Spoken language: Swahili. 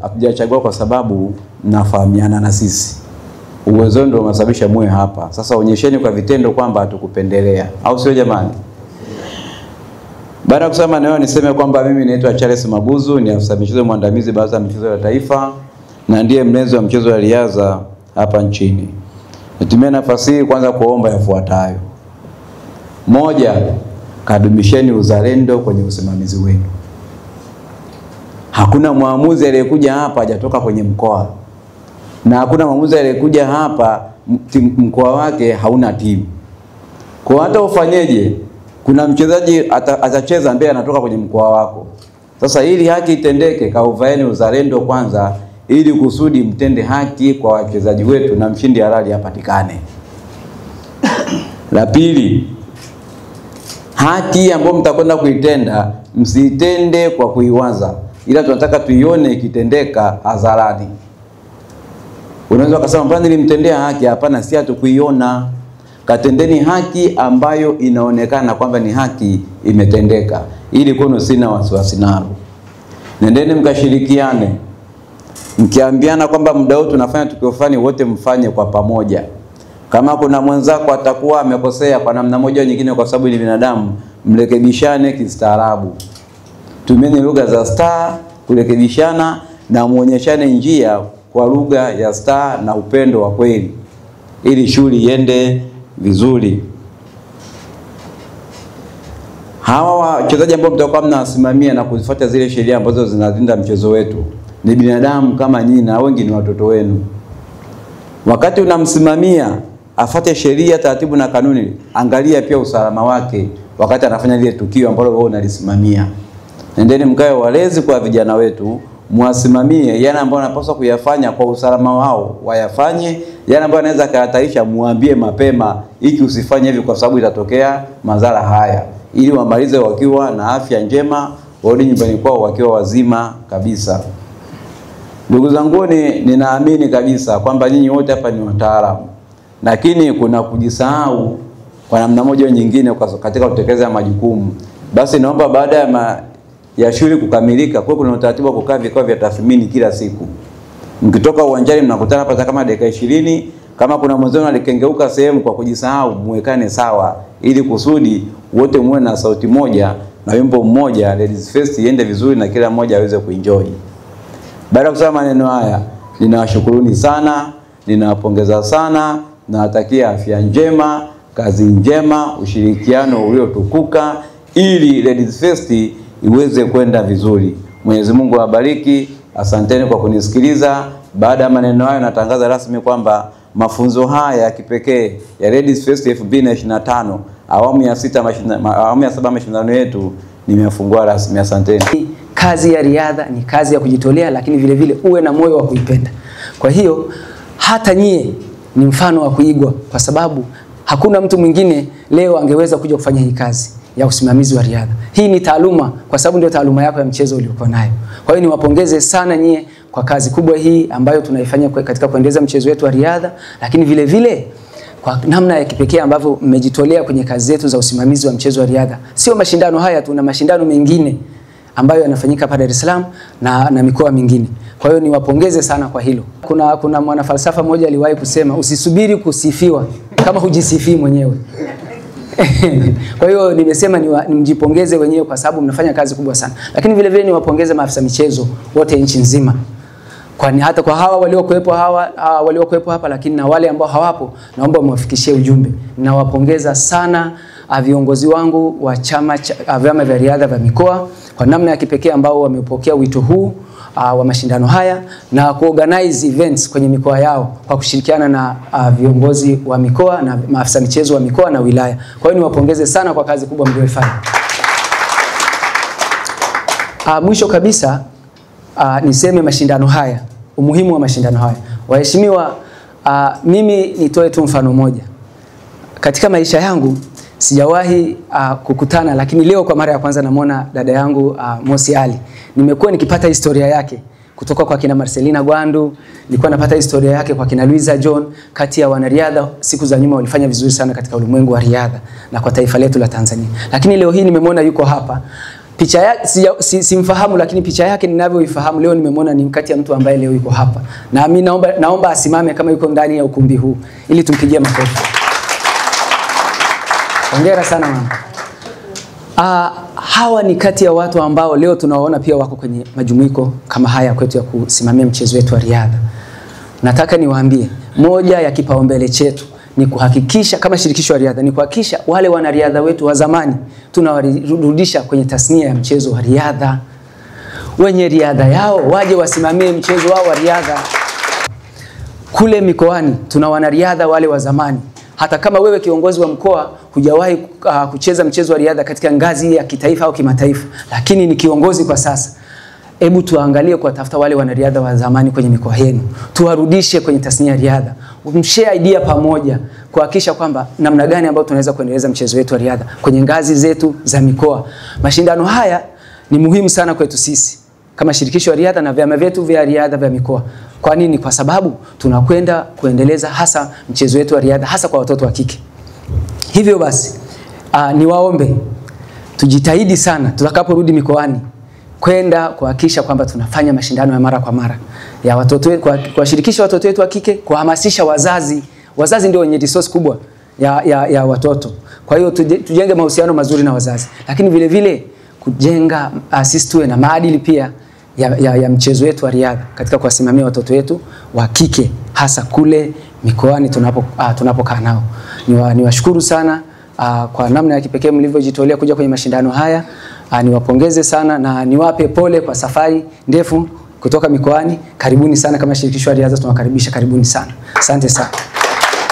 hatujachagua kwa sababu mnafahamiana na sisi. Uwezo ndio unasababisha muwe hapa. Sasa onyesheni kwa vitendo kwamba hatukupendelea. Au sio jamani? Baada ya kusema maneno niseme kwamba mimi naitwa Charles Mabuzu, ni afisa michezo mwandamizi Baraza la Michezo ya Taifa na ndiye mlezi wa mchezo wa riadha hapa nchini. Nitumie nafasi hii kwanza kuomba yafuatayo. Moja, kadumisheni uzalendo kwenye usimamizi wenu. Hakuna muamuzi aliyekuja hapa hajatoka kwenye mkoa. Na hakuna muamuzi aliyekuja hapa mkoa wake hauna timu. Kwa hata ufanyeje, kuna mchezaji atacheza mbele anatoka kwenye mkoa wako. Sasa ili haki itendeke, kauvaeni uzalendo kwanza ili kusudi mtende haki kwa wachezaji wetu na mshindi halali apatikane. La pili, haki ambayo mtakwenda kuitenda msitende kwa kuiwaza, ila tunataka tuione ikitendeka hadharani. Unaweza kusema mbona nilimtendea haki? Hapana, si hatukuiona. Katendeni haki ambayo inaonekana kwamba ni haki imetendeka, ili kono sina wasiwasi nalo. Nendeni mkashirikiane. Mkiambiana kwamba muda huu tunafanya tukio fulani, wote mfanye kwa pamoja. Kama kuna mwenzako atakuwa amekosea kwa namna moja au nyingine kwa sababu ni binadamu, mrekebishane kistaarabu. Tumieni lugha za staa kurekebishana na muonyeshane njia kwa lugha ya staa na upendo wa kweli ili shughuli iende vizuri. Hawa wachezaji ambao mtakuwa mnawasimamia na kuzifuata zile sheria ambazo zinalinda mchezo wetu ni binadamu kama nyinyi na wengi ni watoto wenu. Wakati unamsimamia afuate sheria, taratibu na kanuni, angalia pia usalama wake wakati anafanya lile tukio ambalo wewe unalisimamia. Nendeni mkae walezi kwa vijana wetu, muwasimamie yale ambayo wanapaswa kuyafanya kwa usalama wao, wayafanye. Yale ambayo anaweza kuyahatarisha muambie mapema, iki usifanye hivi kwa sababu itatokea madhara haya, ili wamalize wakiwa na afya njema, warudi nyumbani kwao wakiwa wazima kabisa. Ndugu zangu, ninaamini kabisa kwamba nyinyi wote hapa ni wataalamu, lakini kuna kujisahau kwa namna moja au nyingine katika kutekeleza majukumu. Basi naomba baada ya shule kukamilika, kwa kuna utaratibu wa kukaa vikao vya tathmini kila siku. Mkitoka uwanjani mnakutana hapa kama dakika 20, kama kuna mwanzo alikengeuka sehemu kwa kujisahau, muwekane sawa ili kusudi wote muwe na sauti moja na wimbo mmoja, Ladies Fest iende vizuri na kila mmoja aweze kuenjoy. Baada ya kusema maneno haya, ninawashukuruni sana, ninawapongeza sana, nawatakia afya njema, kazi njema, ushirikiano uliotukuka ili Ladies Fest iweze kwenda vizuri. Mwenyezi Mungu awabariki. Asanteni kwa kunisikiliza. Baada ya maneno hayo, natangaza rasmi kwamba mafunzo haya ya kipekee ya Ladies Fest 2025 awamu ya 7 mashindano yetu nimefungua rasmi. Asanteni. Kazi ya riadha ni kazi ya kujitolea, lakini vile vile uwe na moyo wa kuipenda. Kwa hiyo hata nyie ni mfano wa kuigwa, kwa sababu hakuna mtu mwingine leo angeweza kuja kufanya hii kazi ya usimamizi wa riadha. Hii ni taaluma, kwa sababu ndio taaluma yako ya mchezo uliokuwa nayo. Kwa hiyo niwapongeze sana nyie kwa kazi kubwa hii ambayo tunaifanya katika kuendeleza mchezo wetu wa riadha, lakini vile vile kwa namna ya kipekee ambavyo mmejitolea kwenye kazi zetu za usimamizi wa mchezo wa riadha. Sio mashindano haya tu, na mashindano mengine ambayo yanafanyika hapa Dar es Salaam na mikoa mingine. Kwa hiyo niwapongeze sana kwa hilo. Kuna mwanafalsafa mmoja aliwahi kusema, usisubiri kusifiwa kama hujisifii mwenyewe. Kwa hiyo nimesema nimjipongeze wenyewe kwa sababu mnafanya kazi kubwa sana. Lakini vile vile niwapongeze maafisa michezo wote nchi nzima. Kwani hata kwa hawa waliokuepo hapa, lakini na wale ambao hawapo, naomba mwafikishie ujumbe. Ninawapongeza sana viongozi wangu wa chama vyama vya riadha vya mikoa kwa namna ya kipekee ambao wamepokea wito huu wa mashindano haya na kuorganize events kwenye mikoa yao kwa kushirikiana na viongozi wa mikoa na maafisa michezo wa mikoa na wilaya. Kwa hiyo niwapongeze sana kwa kazi kubwa mlioifanya. Mwisho kabisa niseme mashindano haya, umuhimu wa mashindano haya. Waheshimiwa, mimi nitoe tu mfano moja. Katika maisha yangu sijawahi kukutana, lakini leo kwa mara ya kwanza namuona dada yangu Mosi Ali. Nimekuwa nikipata historia yake kutoka kwa kina Marcelina Gwandu, nilikuwa napata historia yake kwa kina Luisa John, kati ya wanariadha siku za nyuma walifanya vizuri sana katika ulimwengu wa riadha na kwa taifa letu la Tanzania. Lakini leo hii nimemwona yuko hapa. Picha yake simfahamu, lakini picha yake ninavyoifahamu leo nimemwona ni kati ya mtu ambaye leo yuko hapa. Na mimi naomba asimame kama yuko ndani ya ukumbi huu ili tumpigie makofi. Hongera sana mama. Hawa ni kati ya watu ambao leo tunawaona pia wako kwenye majumuiko kama haya kwetu ya kusimamia mchezo wetu wa riadha. Nataka niwaambie, moja ya kipaumbele chetu ni kuhakikisha kama shirikisho la riadha, ni kuhakikisha wale wanariadha wetu wa zamani tunawarudisha kwenye tasnia ya mchezo wa riadha. Wenye riadha yao waje wasimamie mchezo wao wa riadha. Kule mikoani tuna wanariadha wale wa zamani. Hata kama wewe kiongozi wa mkoa hujawahi kucheza mchezo wa riadha katika ngazi ya kitaifa au kimataifa, lakini ni kiongozi kwa sasa, hebu tuangalie kuwatafuta wale wanariadha wa zamani kwenye mikoa yenu, tuwarudishe kwenye tasnia ya riadha, mshare idea pamoja kuhakikisha kwamba namna gani ambayo tunaweza kuendeleza mchezo wetu wa riadha kwenye ngazi zetu za mikoa. Mashindano haya ni muhimu sana kwetu sisi kama shirikisho la riadha na vyama vyetu vya riadha vya mikoa. Kwa nini? Kwa sababu tunakwenda kuendeleza hasa mchezo wetu wa riadha hasa kwa watoto wa kike. Hivyo basi niwaombe tujitahidi sana tutakaporudi mikoani kwenda kuhakikisha kwamba tunafanya mashindano ya mara kwa mara ya watoto wetu, kuwashirikisha watoto wetu wa kike, kuhamasisha wazazi. Wazazi ndio wenye resource kubwa ya watoto. Kwa hiyo tujenge mahusiano mazuri na wazazi, lakini vile vile kujenga sisi tuwe na maadili pia ya mchezo wetu wa riadha katika kuwasimamia watoto wetu wa kike hasa kule mikoani tunapokaa nao. Niwashukuru sana kwa namna ya kipekee mlivyojitolea kuja kwenye mashindano haya. Niwapongeze sana na niwape pole kwa safari ndefu kutoka mikoani. Karibuni sana kama shirikisho la riadha, tunawakaribisha, karibuni sana. Asante sana.